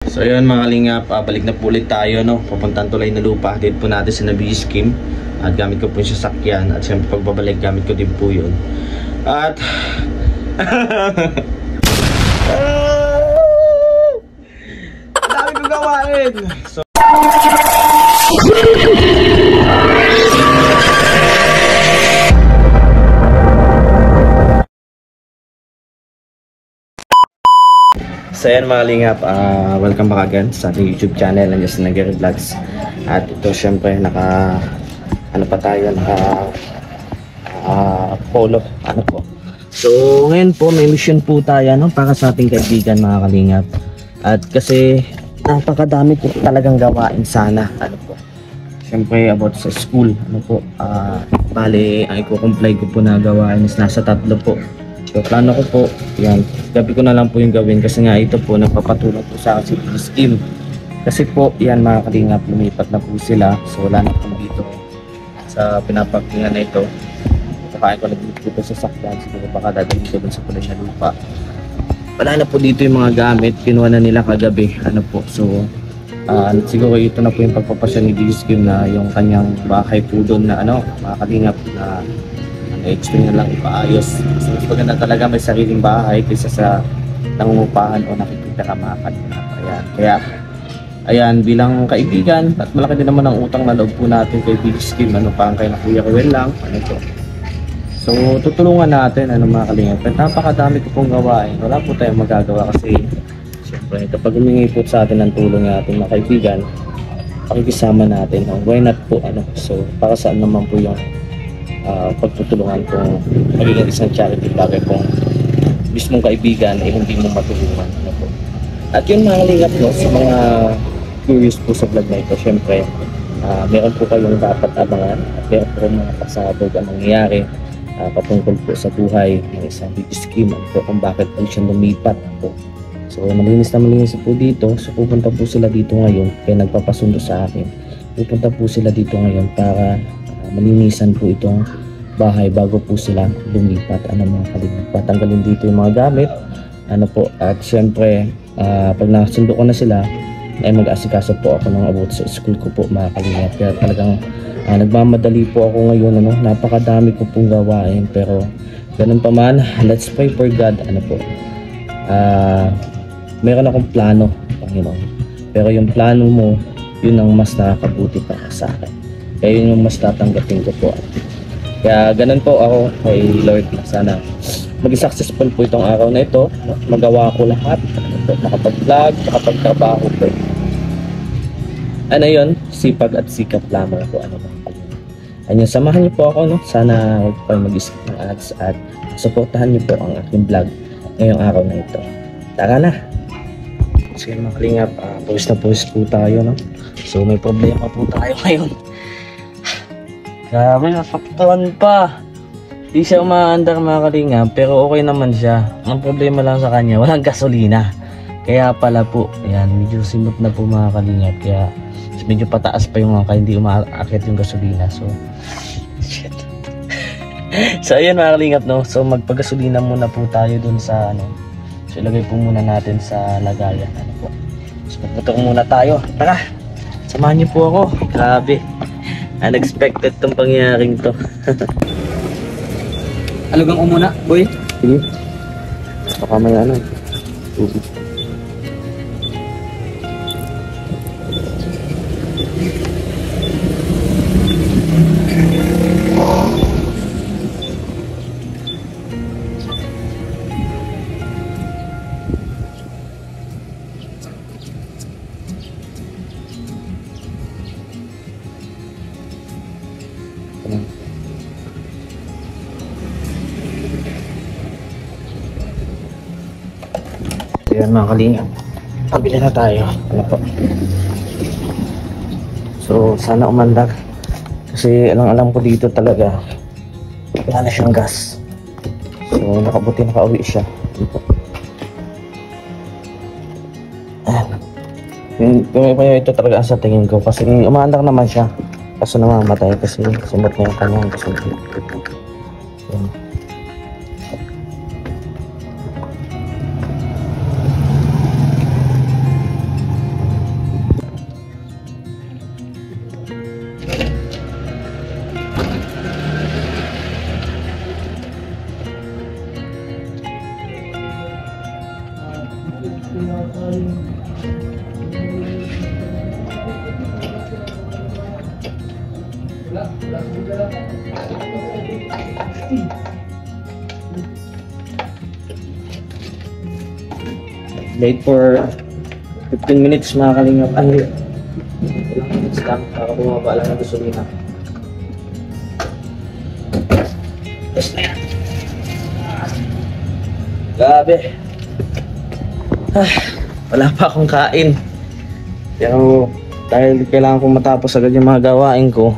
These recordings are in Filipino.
So ayun mga kalingap, balik na po ulit tayo, no? Papuntang Tulay na Lupa. Dito po natin sa Nabi Scheme. At gamit ko po yung sasakyan. At siyempre pagbabalik gamit ko din po yun. At ang dami ko gawain. So So yan mga kalingap, welcome back again sa ating YouTube channel, nandiyan sa Nageri Vlogs. At ito syempre naka polo po. So ngayon po may mission po tayo, no, para sa ating kaibigan mga kalingap. At kasi napakadami po talagang gawain sana, po. Syempre about sa school, bale ang i-comply ko po na gawain is nasa 3 po. So plano ko po, yan, gabi ko na lang po yung gawin kasi nga ito po nagpapatulong po sa akin sa scheme. Kasi po, yan mga kalingap, lumipat na po sila. So wala na po dito sa pinapakinggan na ito. Kakain ko lang dito sa sakyan, siguro baka dadalhin ko dun sa Tulay na Lupa. Wala na po dito yung mga gamit, kinuha na nila kagabi, so siguro ito na po yung pagpapasya ni scheme na yung kanyang bahay po doon na mga kalingap na explain na lang ipaayos. So, mas maganda talaga may sariling bahay kaysa sa nangungupahan o nakikipagkamakan. Kaya ayan, bilang kaibigan at malaki din naman ang utang na loob po natin kay Big Scheme, kay na Kuya Ruel lang, So tutulungan natin, mga kalingap. At napakadami ko pong gawain. Wala po tayong magagawa kasi siyempre kapag humingi po sa atin ng tulong ng ating mga kaibigan, pakikisama natin. Why not po, so para saan naman po yung pagtutulungan kung magiging isang charity bagay kung mismong kaibigan hindi mo matulungan, po. At yun mga kalingap, sa mga curious po sa vlog na ito, syempre meron po kayong dapat abangan at meron po mga pasabog ang mangyayari patungkol po sa buhay ng isang Big Scheme po, kung bakit po siya lumipat po. So malinis po dito. So pupunta po sila dito ngayon, kaya nagpapasundo sa akin, pupunta po sila dito ngayon para malinisan po itong bahay bago po sila lumipat, mga kalingap. Patanggalin dito yung mga gamit, po. At syempre pag nasundo ko na sila ay mag-asikaso po ako ng about sa school ko po, mga kalingap. Kaya talagang nagmamadali po ako ngayon, napakadami ko pong gawain, pero ganun pa man, let's pray for God, po. Meron akong plano, Panginoon, pero yung plano mo, yun ang mas nakakabuti para sa akin. Kaya yun yung mas tatanggapin ko po. Kaya ganun po ako kay Lord na sana maging successful po itong araw na ito. Magawa ko lahat, makapag-vlog, makapag-trabaho po. Yun, sipag at sikap lamang po. Ayun, samahan niyo po ako, sana huwag pa mag-isip ng ads at supportahan niyo po ang aking vlog ngayong araw na ito. Tara na! Sige mga kalingap, puwis na puwis po tayo, So may problema po tayo ngayon. Grabe, nasaktuhan pa. Di siya umaandar, mga kalingap, pero okay naman siya. Ang problema lang sa kanya, walang gasolina. Kaya pala po, ayan, medyo simot na po, mga kalingap. Kaya medyo pataas pa yung kaya hindi umaakit yung gasolina. So, shit. So ayan mga kalingap, So magpagasolina muna po tayo dun sa So ilagay po muna natin sa lagayan, po. So magmotor muna tayo. Tara, samahan niyo po ako. Grabe, unexpected tong pangyayaring to. Alugang muna, boy. Sige. Baka may Ayan mga kalingap, pabili na tayo, po. So sana umandar kasi alam ko dito talaga wala na siyang gas. So nakauwi siya, po. Ayan, ito talaga sa tingin ko kasi umandar naman siya, kaso namamatay kasi sumot na yung kanyang gasolina. Late for 15 minutes mga kalingap. Ay, ilang minutes lang para bumaba lang ng gasolina. Tapos na yan. Grabe. Wala pa akong kain. Pero dahil kailangan kong matapos agad yung mga gawain ko,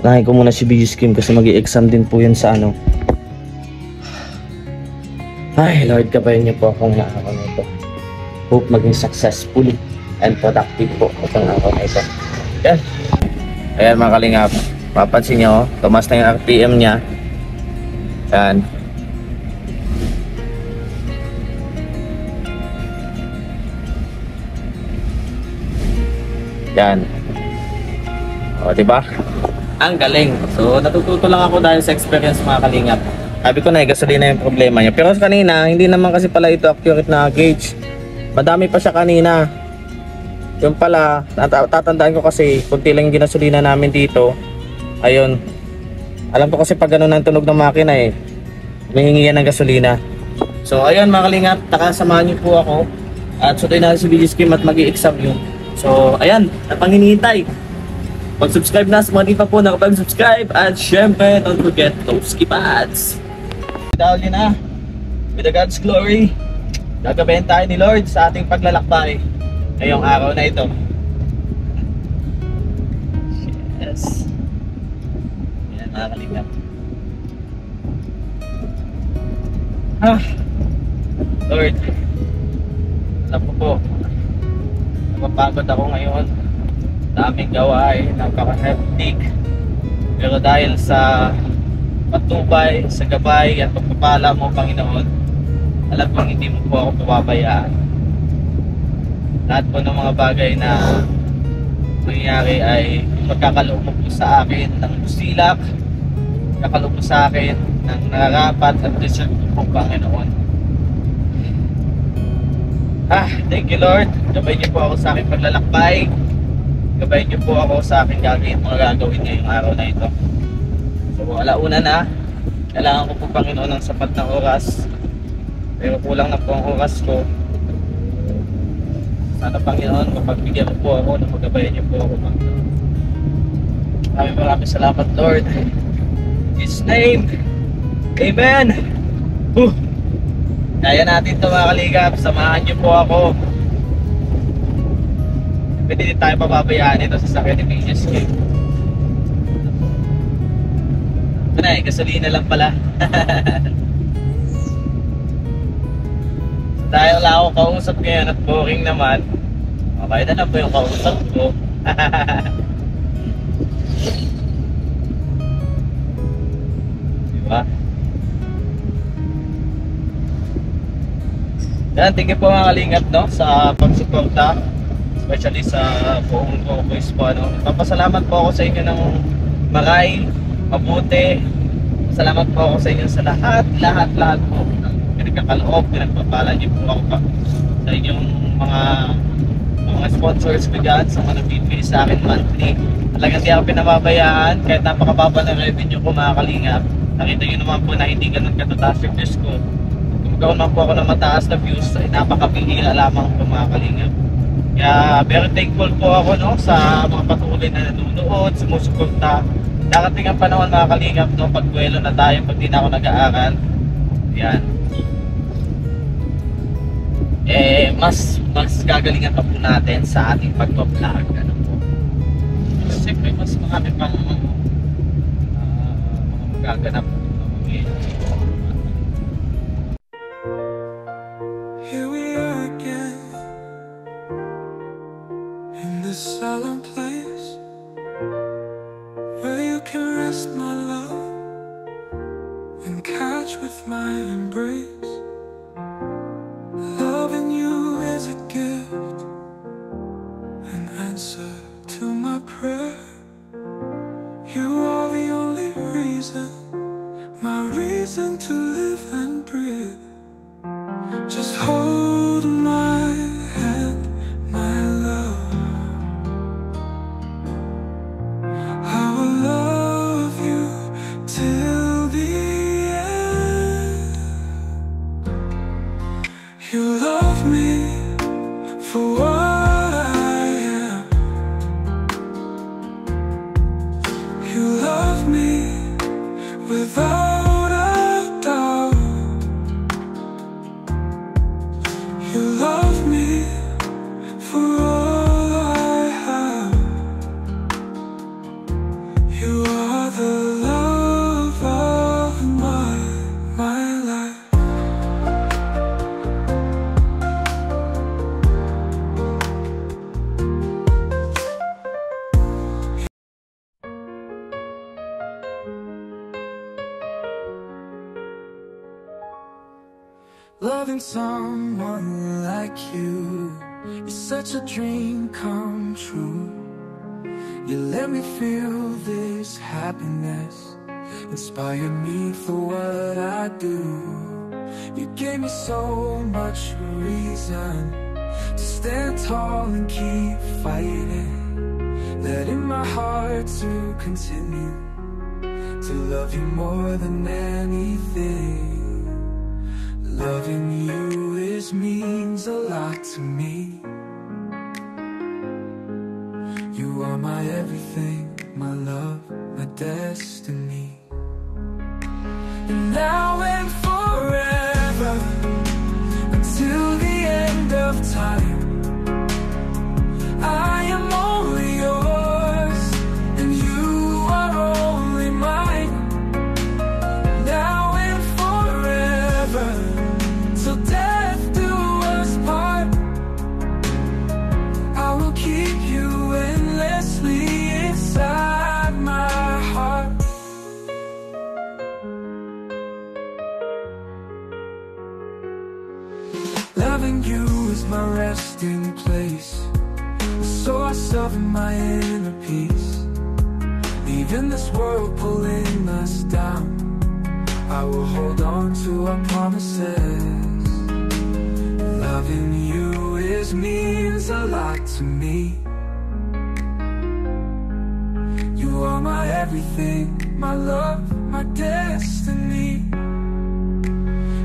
unahin ko muna si BGSkim kasi mag-i-exam din po yun sa ano. Ay, Lord, kabayan niyo po akong araw na ito. Hope maging successful and productive po itong araw na ito. Yan. Ayan mga kalingap, papansin nyo, tumas na yung RPM nya. Yan. Yan. O, diba? Ang galing. So, natututo lang ako dahil sa experience mga kalingap. Sabi ko na, gasolina yung problema niya. Pero kanina, hindi naman kasi pala ito accurate na gauge. Madami pa siya kanina. Yung pala, tatandaan ko kasi, kunti lang yung ginasolina namin dito. Ayun. Alam ko kasi pag gano'n ang tunog ng makina eh, humihingi yan ng gasolina. So, ayun mga kalingap, nakasamahan niyo po ako. At sunduin natin si BGSkim at mag-i-exam yun. So, ayan, napang hinihintay. Mag-subscribe na sa mga di pa po nakapag-subscribe. At syempre, don't forget those keypads. Dahil yun na, with the God's glory, gagabayan tayo ni Lord sa ating paglalakbay ngayong araw na ito. Yes. Yan mga kalingap. Lord, alam ko po, napapagod ako ngayon. Daming gawain, napaka-hectic. Pero dahil sa patubay, sa gabay at pagpapala mo, Panginoon, alam kong hindi mo po ako pababayaan. Lahat po ng mga bagay na nangyayari ay magkakaloob mo po sa akin ng busilak, magkakaloob mo sa akin ng nararapat at deserve po, Panginoon. Thank you Lord. Gabay niyo po ako sa aking paglalakbay. Gabay niyo po ako sa aking gagawin ngayong araw na ito. So alauna na, kailangan ko po Panginoon ng sapat na oras. Pero kulang na po ang oras ko. Sana Panginoon, mapagbigyan mo po ako, napagabayan niyo po ako Panginoon. Maraming salamat Lord. In His name, Amen. Kaya natin ito mga kaligap, samahan niyo po ako. Pwede din tayo pababayaan ito sa sakit ni BGSkim. Ito na eh, gasolina lang pala. Dahil wala akong kausap ngayon at boring naman, okay na po yung kausap ko. Diba? Yan, thank you po mga kalingap no, sa pagsuporta, especially sa buong Voice po. Papasalamat po ako sa inyo ng maray, mabuti. Salamat po ako sa inyo sa lahat po ng pinagkakaloob, pinagpapala niyo po ako sa inyong mga sponsors ko dyan, sa mga nagbibigay sa akin monthly. Talagang di ako pinababayaan kahit napakababa ng revenue ko mga kalingap. Nakita nyo naman po na hindi ganun katataas yung views ko. Kung gawin man po ako ng mataas na views, ay napakabihira lamang po mga kalingap. Kaya very thankful po ako no, sa mga patuloy na nanonood, sumusuporta. Darating ang panahon mga kalingap no, pagbuelo na tayo, pag di na ako nag-aaral. Yan. Mas gagalingan pa po natin sa ating pag-vlog. Ano po. Siyempre, mas marami pang mga magaganap. Here we are again in this silent place where you can rest my love and catch with my embrace. Loving you is a gift, an answer to my prayer. You are the only reason, my reason to live and breathe. Just hold my hand, my love. I will love you Loving someone like you is such a dream come true. You let me feel this happiness, inspire me for what I do. You gave me so much reason to stand tall and keep fighting, letting my heart to continue to love you more than anything. Loving you means a lot to me. You are my everything, my love, my destiny. And now and forever, until the end of time, I am only yours, and you are only mine. Now and forever, till death do us part, I will keep you endlessly inside my heart. Loving you is my resting place, the source of my inner peace. Leaving this world pulling us down, I will hold on to our promises. Loving you means a lot to me. You are my everything, my love, my destiny.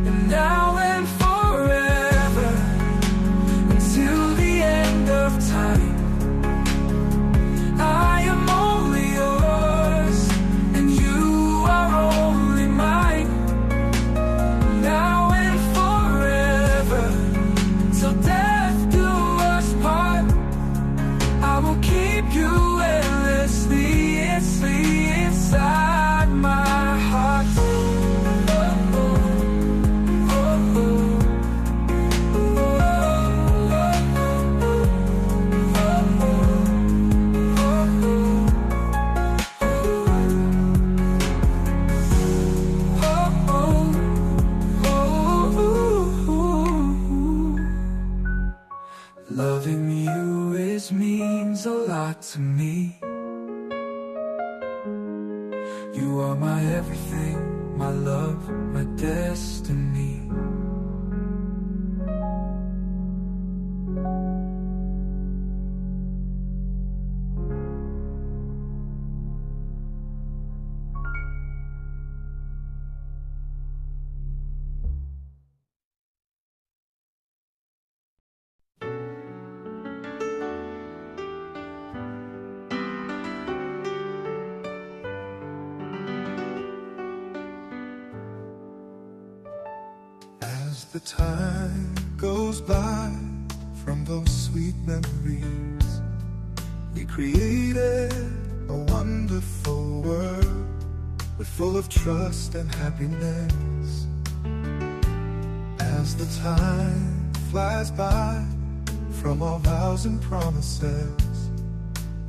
And now and forever, until the end of time, I am only yours, and you are only mine. Now and forever, till death do us part, I will keep you endlessly inside my heart. Loving you means a lot to me. You are my everything, my love, my destiny. As the time goes by from those sweet memories, we created a wonderful world, with full of trust and happiness. As the time flies by from our vows and promises,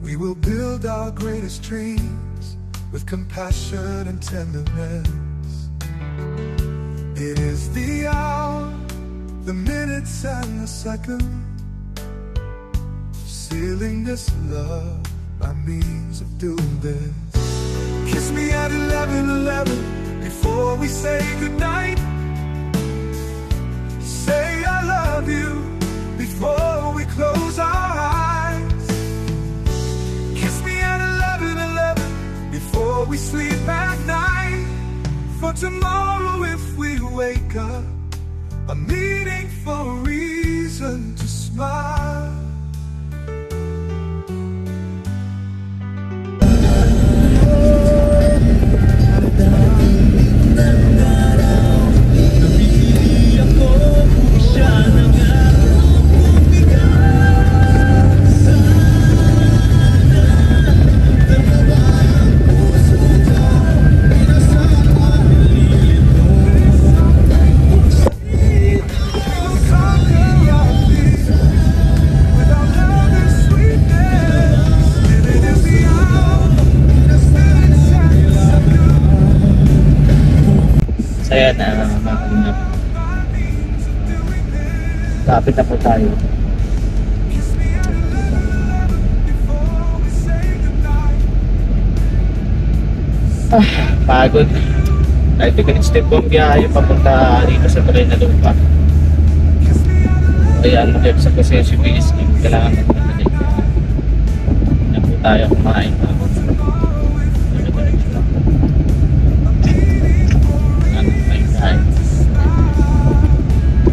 we will build our greatest dreams with compassion and tenderness. It is the hour, the minutes and the seconds, sealing this love by means of doing this. Kiss me at 11:11 before we say goodnight. Say I love you before we close our eyes. Kiss me at 11:11 before we sleep at night. For tomorrow if we wake up, a meaningful reason to smile. So yan, mga kalingap. Lapit na po tayo. Kiss me at 11 before we say goodnight. Pagod. 90 minutes din po ang biyahe papunta dito sa Trinidad. Kiss me at 11 Kaya mag sa Pasensyo Bilis, kailangan magpapalik. Na po tayo kumain.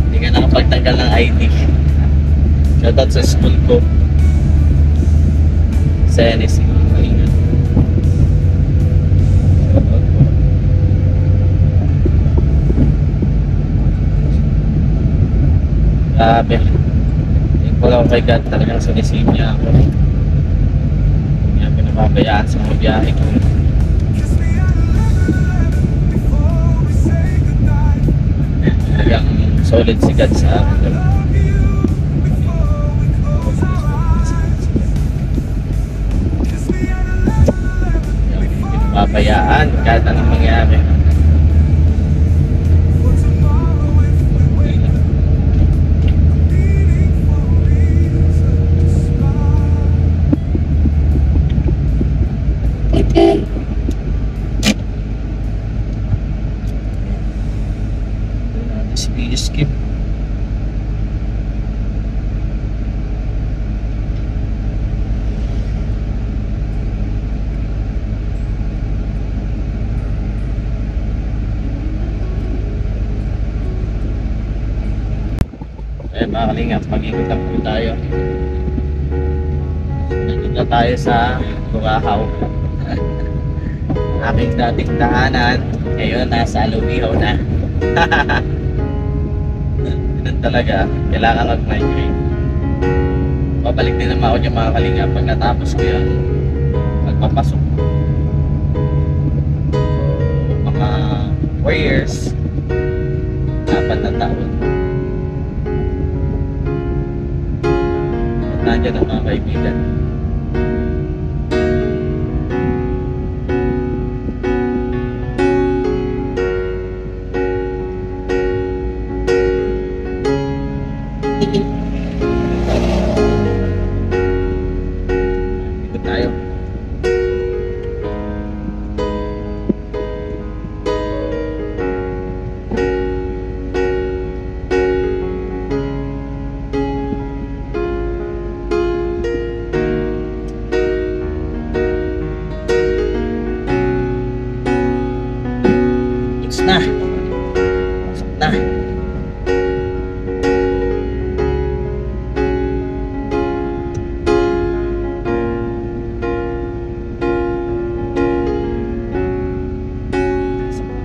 Hindi ka nakapagtanggal ng ID. Shoutout sa school ko. Sa NSC. Malingan. Shoutout po. Grabe. Hindi ko lang kay God talagang sinisave niya ako. Hindi niya pinababayaan sa mga biyahe ko. Kiss me at 11 before we say goodnight. Talagang solid si God sa akin. Love you before we close our eyes. Kiss me at 11 Hindi pinababayaan kahit anong mangyari. for tomorrow if we wait. Meaningful reason to smile. Skip. Eh mga kalingap, mag-ikot lang po tayo. Nandito na tayo sa Turahaw. Aking dating tahanan. Ngayon, nasa Alumihaw na. Ganun talaga, kailangan mag-migrate. Babalik din naman ako dyan mga kalingap pag natapos ko yung magpapasok. Mga 4 years, 4 na taon. At nandiyan ang mga kaibigan. Dito tayo. It's na. Pasok na.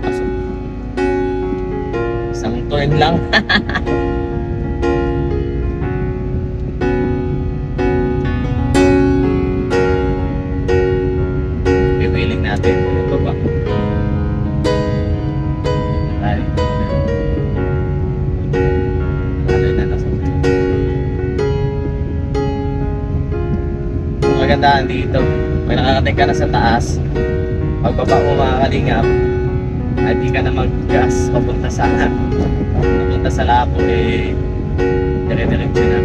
Pasok. Isang turn lang. Pipiling natin yung baba. Ay. Alay na nasa. Magandaan dito. Pag nakakating ka na sa taas, pagbaba mo mga kalingap, ay di ka na mag-gas papunta sa Lapo eh dire-diretso na.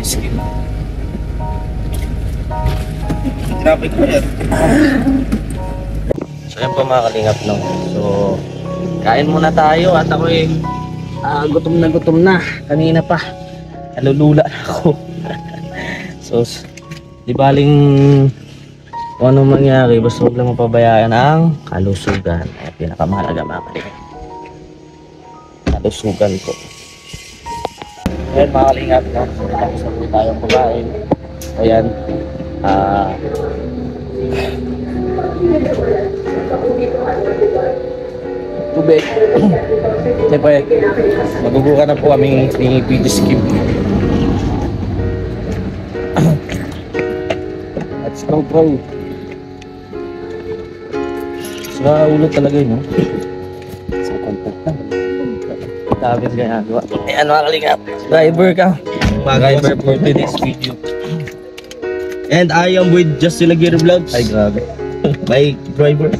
Sige. Traffic ko yan. So yan po mga kalingap, no. So kain muna tayo at ako gutom na kanina pa. Nalulula na ako. So di baling kung anong mangyari, basta huwag lang mapabayaan ang kalusugan. Ay pinakamahalaga mga kalingap. Kalusugan po. Ayan mga kalingap, no? So tapos na po tayong kumain. Ayan. Tubig. Siyempre, maguguran na po kami ni PD Skip. Let's go bro. Sa ulo talaga yun, no? Sa contact na. David ginagawa. Ayan mga kalingap. Driver ka. Driver for today's video. And I am with Just Silagiro Vlogs. Ay, grabe. My driver.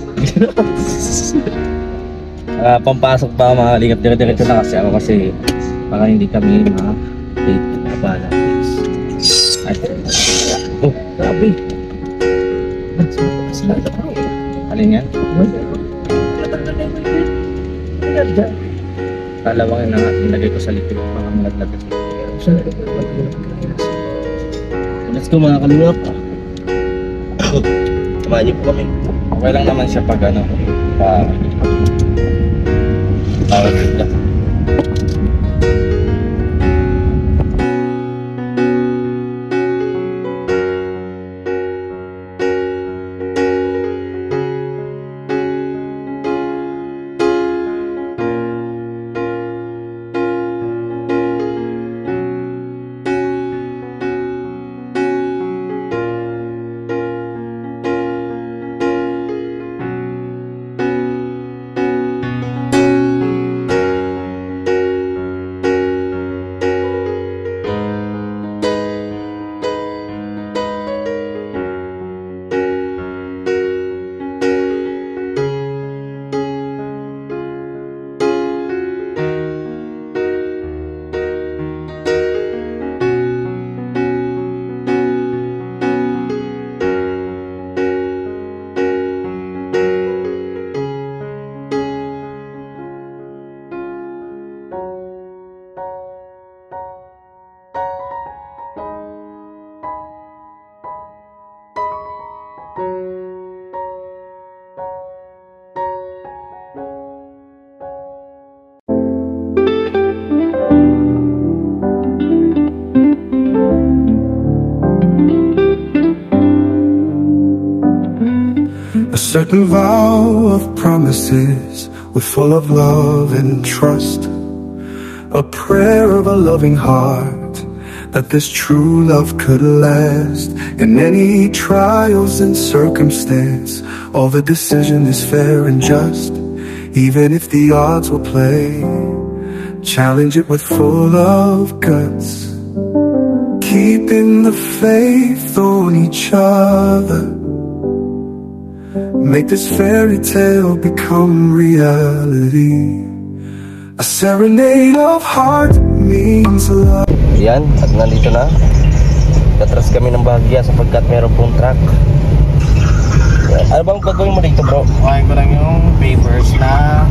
Pampasok pa mga kalingap. Dire-diretso na kasi ako kasi baka hindi kami ma-date na bala. Oh, grabe. Alin yan? Kalawangin na nga, nilagay ko sa likod mga malaglag. Let's go mga kalingap. Samahan niyo po kami. Okay lang naman siya pag ano, tawag dito. A certain vow of promises we're full of love and trust. A prayer of a loving heart that this true love could last. In any trials and circumstance, all the decision is fair and just. Even if the odds will play, challenge it with full of guts. Keeping the faith on each other, make this fairy tale become reality. A serenade of heart means love. Yan, at nandito na. Katras kami ng bahagya sapagkat meron pong truck. Yan. Ano bang gagawin mo dito, bro? Kuhain ko lang yung papers na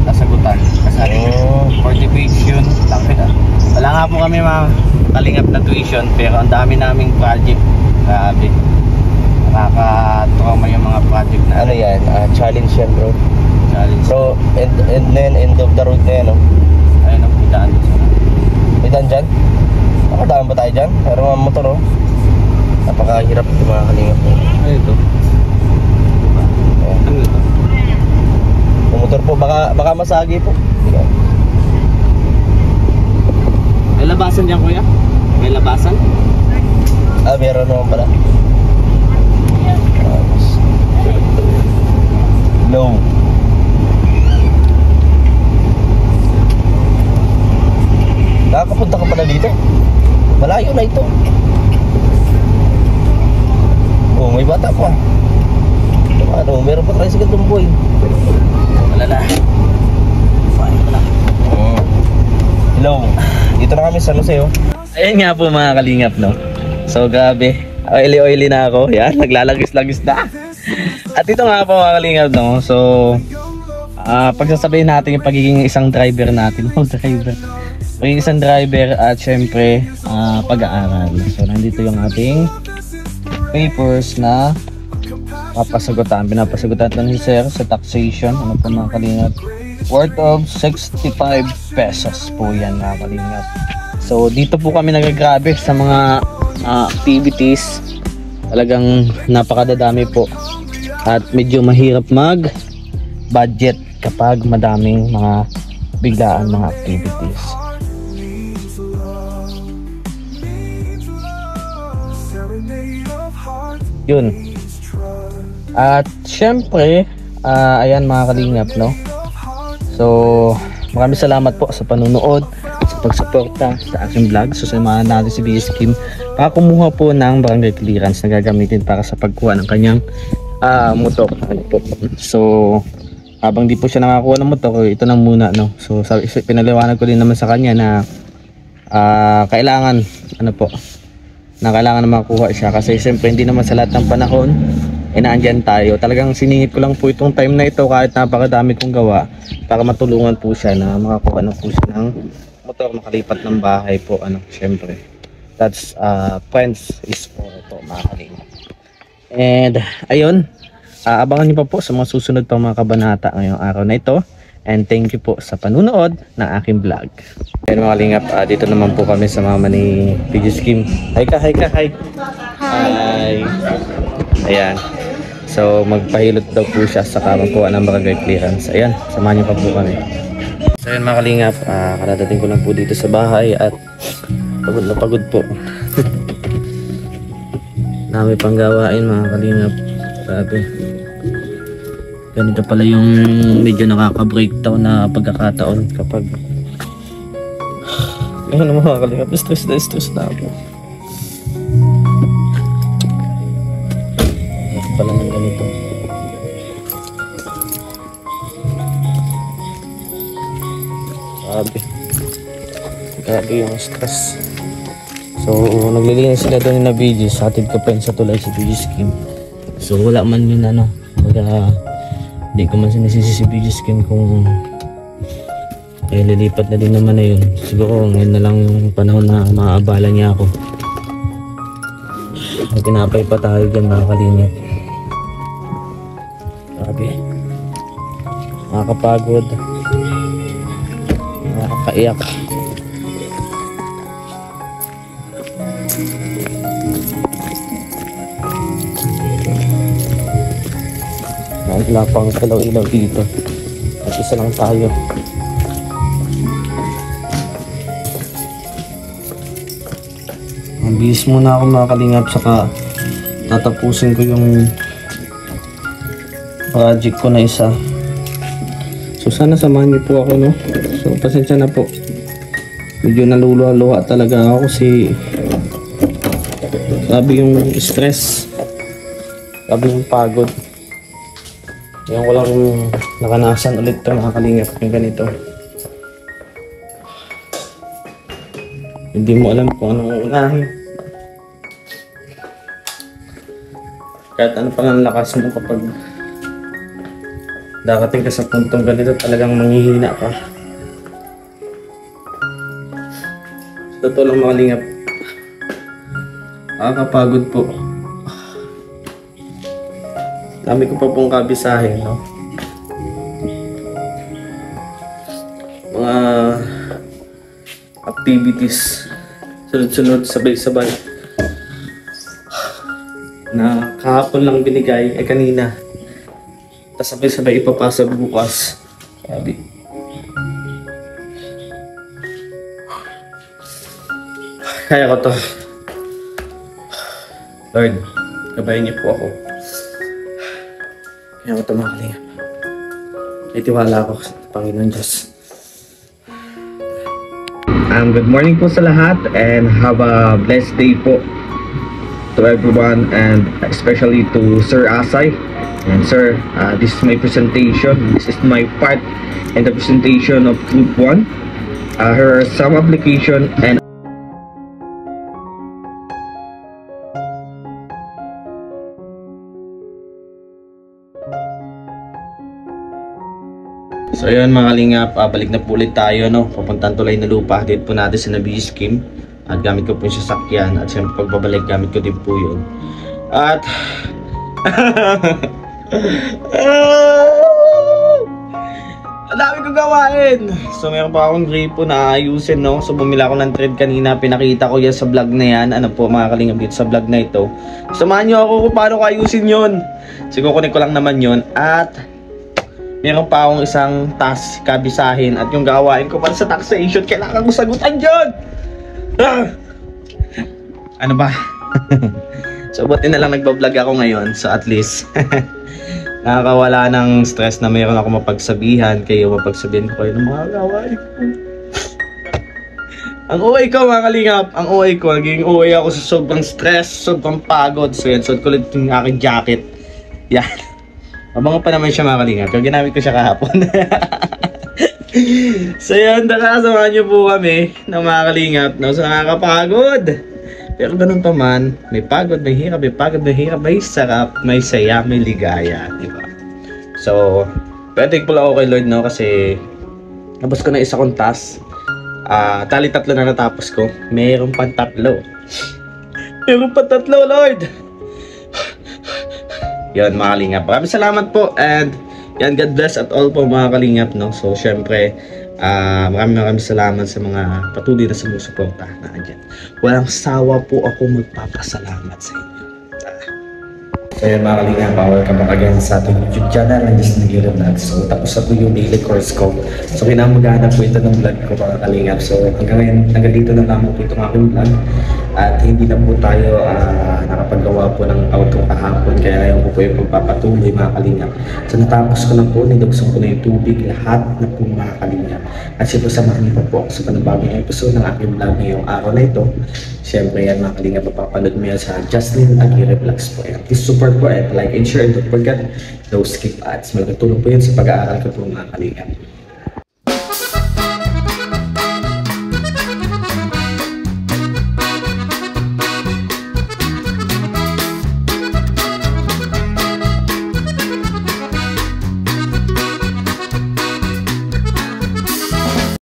nasagutan. Kasi for the tuition, laki na. Wala nga po kami mga kalingap na tuition, pero ang dami naming project. Grabe. Nakakatrauma yung mga project na. Ano yan? Challenge yan, bro. Challenge. So, and then end of the road na yan, no? Ayun ang pidaan doon sana. May daan dyan? Nakadaan ba tayo dyan? Pero mga motor, oh. Napakahirap yung mga kalingap. Ano ito? Diba? Oh. Ano ito? Yung motor po, baka masagi po. Yan. May labasan dyan, kuya? May labasan? Meron naman pala. Low. Nakakapunta ka pala dito. Malayo na ito. Oh, may bata pa. Ano, meron pa tayo sa gandong boy. Wala na. Kuhain ko lang. Hello. Dito na kami sa Jose, oh. Ayan nga po mga kalingap, no. So, grabe. Oily na ako. Yan, naglalagis-lagis na. At ito nga po mga kalingap, no. So, pagsasabihin natin yung pagiging isang driver natin. Pagiging isang driver at syempre, pag-aaral. So, nandito yung ating papers na pinapasagutan ito ni Sir sa taxation. Ano po mga kalingap? Worth of 65 pesos po yan mga kalingap. So, dito po kami nagagrabe sa mga activities. Talagang napakadadami po. At medyo mahirap mag-budget kapag madaming mga biglaan mga activities. Yun. At syempre, ayan mga kalingap, no? So, maraming salamat po sa panunood, sa pagsuporta sa aking vlog. So, samahan natin si BS Kim para kumuha po ng barangay clearance na gagamitin para sa pagkuha ng kanyang motor. Ano po. So, habang di po siya nakakuha ng motor, ito na muna, no? So, pinaliwanag ko din naman sa kanya na kailangan, ano po, na kailangan na makuha siya kasi siyempre hindi naman sa lahat ng panahon naandyan tayo. Talagang siningit ko lang po itong time na ito kahit napakadami kong gawa para matulungan po siya na makakuha na po siya ng motor, makalipat ng bahay po, ano, siyempre. That's friends is for ito, mga kalingap. And ayun, abangan niyo pa po sa mga susunod pa mga kabanata ngayong araw na ito. And thank you po sa panunood ng aking vlog. Ayan mga kalingap, dito naman po kami sa mama ni BS Kim. Hi ka, hi ka, hi. Hi. Ayan. So magpahilot daw po siya sa kamangkuha ng barangay clearance. Ayan, samahan niyo pa po kami. So ayan mga kalingap, karadating ko lang po dito sa bahay at pagod na pagod po. Dami pang gawain mga kalingap. Grabe. Ganito pala yung medyo nakaka-breakdown na pagkakataon kapag ayun mga kalingap, stress na ako. Pala ng ganito. Grabe yung stress. So naglilinis sila doon na BGs, hatid ko pa yun sa tulay si BGs Kim. So wala man yun ano, hindi ko man sinisisi si BGs Kim kung lilipat na din naman na yun. Siguro ngayon na lang yung panahon na maaabala niya ako. May tinapay pa tayo dyan mga kalingap. Grabe, nakakapagod, nakakaiyak. Wala pang ilaw-ilaw dito at isa lang tayo. Mabilis muna ako mga kalingap, saka tatapusin ko yung project ko na isa. So sana samahan niyo po ako, no? So pasensya na po, medyo naluluha-luha talaga ako kasi sabi yung stress, sabi yung pagod. Yung ko lang nakanasan ulit ito mga kalingap yung ganito. Hindi mo alam kung anong unahin. Kahit ano pang ang lakas mo kapag darating ka sa puntong ganito, talagang manghihina ka. Sa totoo lang mga kalingap, nakakapagod po. Dami ko pa pong kabisahin, no? Mga activities sunod-sunod, sabay-sabay na kahapon lang binigay, kanina. Tapos sabay-sabay ipapasa bukas. Sabi. Kaya ko to. Lord, gabayan niyo po ako. Kaya ko ito mga kalingap. May tiwala ako sa Panginoon Diyos. Good morning po sa lahat and have a blessed day po to everyone and especially to Sir Asay. And sir, this is my presentation. This is my part in the presentation of Group 1. Here are some application and so ayun mga kalingap, balik na po ulit tayo, no? Papuntang Tulay na Lupa. Dito po natin sa BS Kim. At gamit ko po yung sasakyan. At siyempre pagbabalik gamit ko din po yun. At ang dami kong gawain. So meron pa akong gripo na ayusin, no? So bumila ako ng thread kanina. Pinakita ko yan sa vlog na yan. Ano po mga kalingap dito sa vlog na ito. Samahan nyo ako kung paano ko ayusin yun. Siguro kunin ko lang naman yun. At meron pa akong isang task kabisahin. At yung gawain ko para sa taxation, kailangan ko sagutan dyan. Ano ba? So buti na lang nagbablog ako ngayon. So at least nakakawala ng stress na mayroon ako mapagsabihan kayo, mapagsabihan ko kayo ng mga gawain ko. Ang OA ko mga kalingap, ang OA ko, naging OA ako sa sobrang stress, sobrang pagod. So yan, suot ko ulit yung aking jacket. Yan. Mabango pa naman siya mga kalingap, pero ginamit ko siya kahapon. So yan, samahan niyo po kami ng mga kalingap, no? So nakakapagod. Pero ganun pa man, may pagod, may hirap, may pagod, may hirap, may sarap, may saya, may ligaya, di ba? So, pero thankful ako kay Lord, no? Kasi tapos ko na isa kong task. Tali 3 na natapos ko. Mayroon pang 3. Mayroon pang 3, Lord! Yan mga kalingap. Maraming salamat po and yan, God bless at all po mga kalingap, no? So, syempre, maraming salamat sa mga patuloy na sumusuporta na andyan. Walang sawa po ako magpapasalamat sa inyo. So yun mga kalingap, welcome back again sa ating YouTube channel ng Just Nagiro Vlog. So tapos na po yung daily course ko. So kinamagana po ito ng vlog ko mga kalingap. So hanggang ngayon, hanggang dito na lamang po itong aking vlog. At hindi na po tayo nakapagawa po ng outro kahapon. Kaya ngayon po yung pagpapatuloy mga kalingap. So natapos ko na po, nilugsong ko na yung tubig, lahat na po mga kalingap. At siyempre samahan niyo po ako sa panibagong episode ng aking vlog ngayong araw na ito. Siyempre yan mga kalingap, papapanood mo yan sa Justin Aguirre Vlogs po yan. Please support po at like and share and don't forget no skip ads. Magkatulong po yan sa pag-aaral ko po mga kalingap.